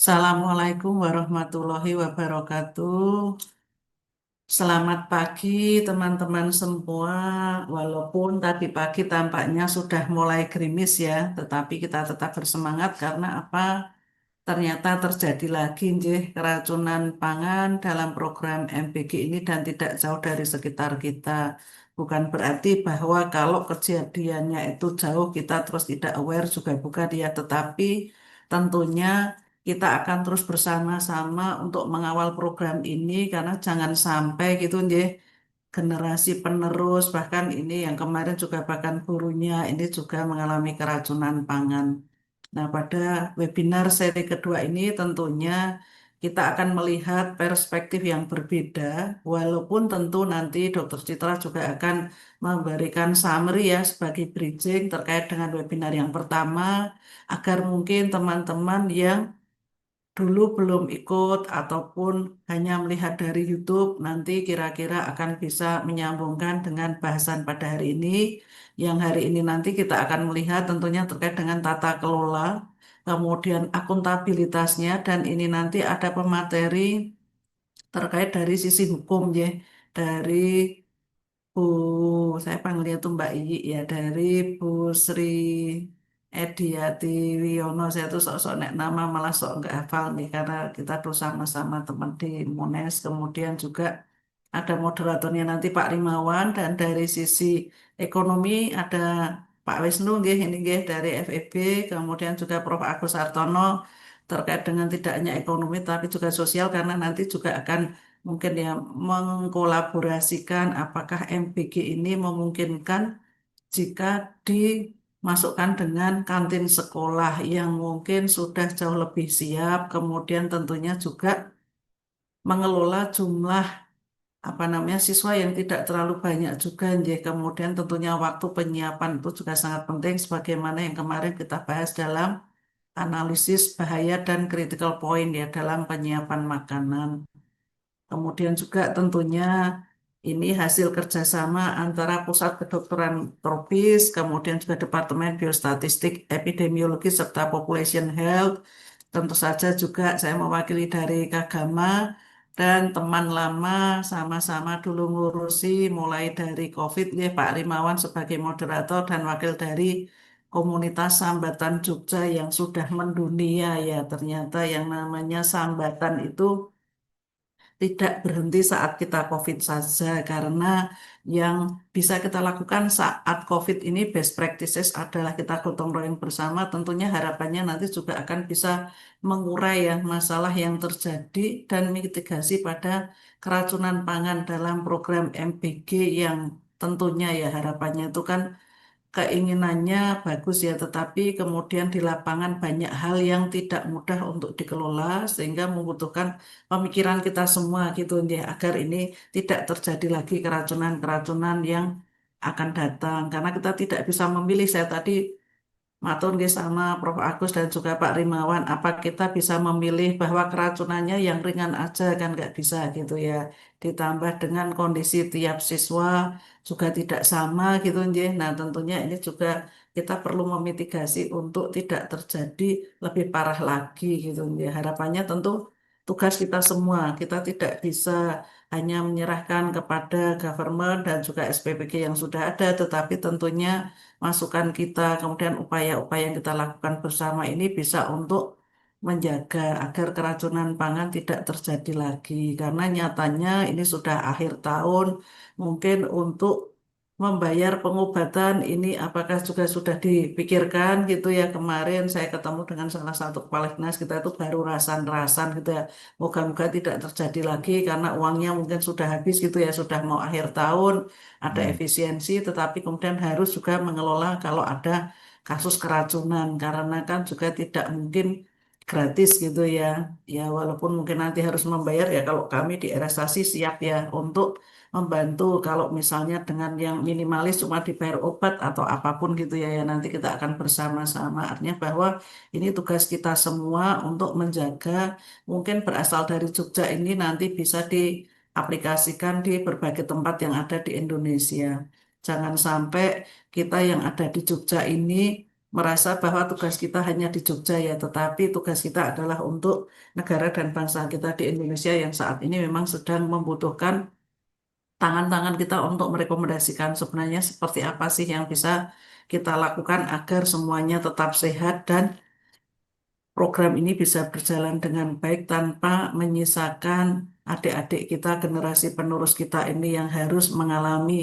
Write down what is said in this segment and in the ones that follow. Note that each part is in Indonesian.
Assalamualaikum warahmatullahi wabarakatuh. Selamat pagi teman-teman semua. Walaupun tadi pagi tampaknya sudah mulai gerimis ya, tetapi kita tetap bersemangat karena apa? Ternyata terjadi lagi nggih keracunan pangan dalam program MPG ini dan tidak jauh dari sekitar kita. Bukan berarti bahwa kalau kejadiannya itu jauh kita terus tidak aware juga bukan ya, tetapi tentunya kita akan terus bersama-sama untuk mengawal program ini karena jangan sampai gitu nggih generasi penerus bahkan ini yang kemarin juga bahkan gurunya ini juga mengalami keracunan pangan. Nah, pada webinar seri kedua ini tentunya kita akan melihat perspektif yang berbeda, walaupun tentu nanti Dr. Citra juga akan memberikan summary ya sebagai bridging terkait dengan webinar yang pertama, agar mungkin teman-teman yang dulu belum ikut ataupun hanya melihat dari YouTube, nanti kira-kira akan bisa menyambungkan dengan bahasan pada hari ini. Yang hari ini nanti kita akan melihat tentunya terkait dengan tata kelola, kemudian akuntabilitasnya, dan ini nanti ada pemateri terkait dari sisi hukum ya, dari Bu, saya panggilnya tuh Mbak Iyi ya, dari Bu Sri Ediati Wiono. Saya tuh sok-sok nek nama malah sok nggak hafal nih karena kita tuh sama-sama teman di Mones. Kemudian juga ada moderatornya nanti Pak Rimawan, dan dari sisi ekonomi ada Pak Wisnu nggih ini nggih dari FEB, kemudian juga Prof Agus Hartono terkait dengan tidak hanya ekonomi tapi juga sosial karena nanti juga akan mungkin ya mengkolaborasikan apakah MPG ini memungkinkan jika dimasukkan dengan kantin sekolah yang mungkin sudah jauh lebih siap, kemudian tentunya juga mengelola jumlah apa namanya siswa yang tidak terlalu banyak juga nggih. Kemudian tentunya waktu penyiapan itu juga sangat penting sebagaimana yang kemarin kita bahas dalam analisis bahaya dan critical point ya dalam penyiapan makanan. Kemudian juga tentunya ini hasil kerjasama antara Pusat Kedokteran Tropis, kemudian juga Departemen Biostatistik, Epidemiologi, serta Population Health. Tentu saja juga saya mewakili dari Kagama dan teman lama sama-sama dulu ngurusi mulai dari COVID, ya Pak Rimawan sebagai moderator dan wakil dari komunitas Sambatan Jogja yang sudah mendunia ya. Ternyata yang namanya sambatan itu tidak berhenti saat kita COVID saja, karena yang bisa kita lakukan saat COVID ini best practices adalah kita gotong royong bersama. Tentunya harapannya nanti juga akan bisa mengurai ya masalah yang terjadi dan mitigasi pada keracunan pangan dalam program MPG yang tentunya ya harapannya itu kan keinginannya bagus ya, tetapi kemudian di lapangan banyak hal yang tidak mudah untuk dikelola sehingga membutuhkan pemikiran kita semua gitu ya agar ini tidak terjadi lagi keracunan-keracunan yang akan datang karena kita tidak bisa memilih. Saya tadi matur nggih sama Prof. Agus dan juga Pak Rimawan, apa kita bisa memilih bahwa keracunannya yang ringan aja kan nggak bisa gitu ya. Ditambah dengan kondisi tiap siswa juga tidak sama gitu nggih. Nah, tentunya ini juga kita perlu memitigasi untuk tidak terjadi lebih parah lagi gitu nggih. Harapannya tentu tugas kita semua, kita tidak bisa hanya menyerahkan kepada government dan juga SPPG yang sudah ada, tetapi tentunya masukan kita, kemudian upaya-upaya yang kita lakukan bersama ini bisa untuk menjaga agar keracunan pangan tidak terjadi lagi. Karena nyatanya ini sudah akhir tahun, mungkin untuk membayar pengobatan ini apakah juga sudah dipikirkan gitu ya. Kemarin saya ketemu dengan salah satu kepala dinas kita itu baru rasan-rasan gitu ya. Moga-moga tidak terjadi lagi karena uangnya mungkin sudah habis gitu ya, sudah mau akhir tahun, ada Hmm. efisiensi, tetapi kemudian harus juga mengelola kalau ada kasus keracunan, karena kan juga tidak mungkin gratis gitu ya. Ya walaupun mungkin nanti harus membayar ya, kalau kami di RSASI siap ya untuk membantu kalau misalnya dengan yang minimalis cuma dibayar obat atau apapun gitu ya, ya nanti kita akan bersama-sama. Artinya bahwa ini tugas kita semua untuk menjaga, mungkin berasal dari Jogja ini nanti bisa diaplikasikan di berbagai tempat yang ada di Indonesia. Jangan sampai kita yang ada di Jogja ini merasa bahwa tugas kita hanya di Jogja ya, tetapi tugas kita adalah untuk negara dan bangsa kita di Indonesia yang saat ini memang sedang membutuhkan tangan-tangan kita untuk merekomendasikan sebenarnya seperti apa sih yang bisa kita lakukan agar semuanya tetap sehat dan program ini bisa berjalan dengan baik tanpa menyisakan adik-adik kita, generasi penerus kita ini yang harus mengalami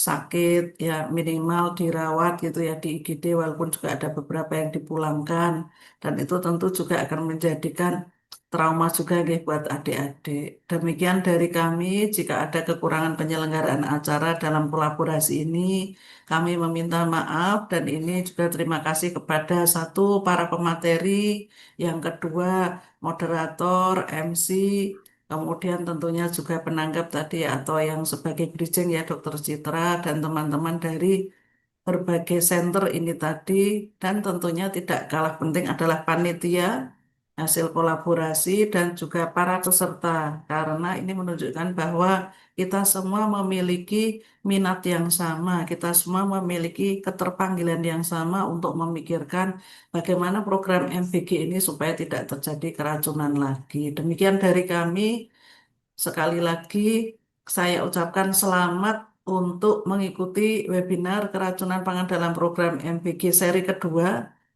sakit, ya minimal dirawat gitu ya di IGD walaupun juga ada beberapa yang dipulangkan. Dan itu tentu juga akan menjadikan trauma juga nih buat adik-adik. Demikian dari kami, jika ada kekurangan penyelenggaraan acara dalam kolaborasi ini, kami meminta maaf dan ini juga terima kasih kepada satu para pemateri, yang kedua, moderator, MC, kemudian tentunya juga penanggap tadi atau yang sebagai bridging ya Dokter Citra dan teman-teman dari berbagai center ini tadi dan tentunya tidak kalah penting adalah panitia hasil kolaborasi dan juga para peserta karena ini menunjukkan bahwa kita semua memiliki minat yang sama, kita semua memiliki keterpanggilan yang sama untuk memikirkan bagaimana program MBG ini supaya tidak terjadi keracunan lagi. Demikian dari kami. Sekali lagi, saya ucapkan selamat untuk mengikuti webinar keracunan pangan dalam program MBG seri kedua,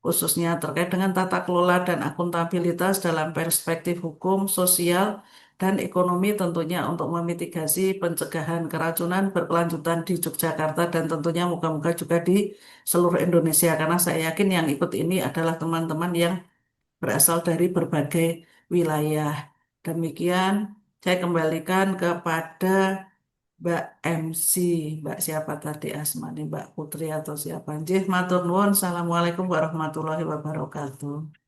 khususnya terkait dengan tata kelola dan akuntabilitas dalam perspektif hukum, sosial, dan ekonomi tentunya untuk memitigasi pencegahan keracunan berkelanjutan di Yogyakarta dan tentunya moga-moga juga di seluruh Indonesia karena saya yakin yang ikut ini adalah teman-teman yang berasal dari berbagai wilayah. Demikian, saya kembalikan kepada Mbak MC, Mbak siapa tadi Asmani, Mbak Putri atau siapa? Nggih, matur nuwun. Assalamualaikum warahmatullahi wabarakatuh.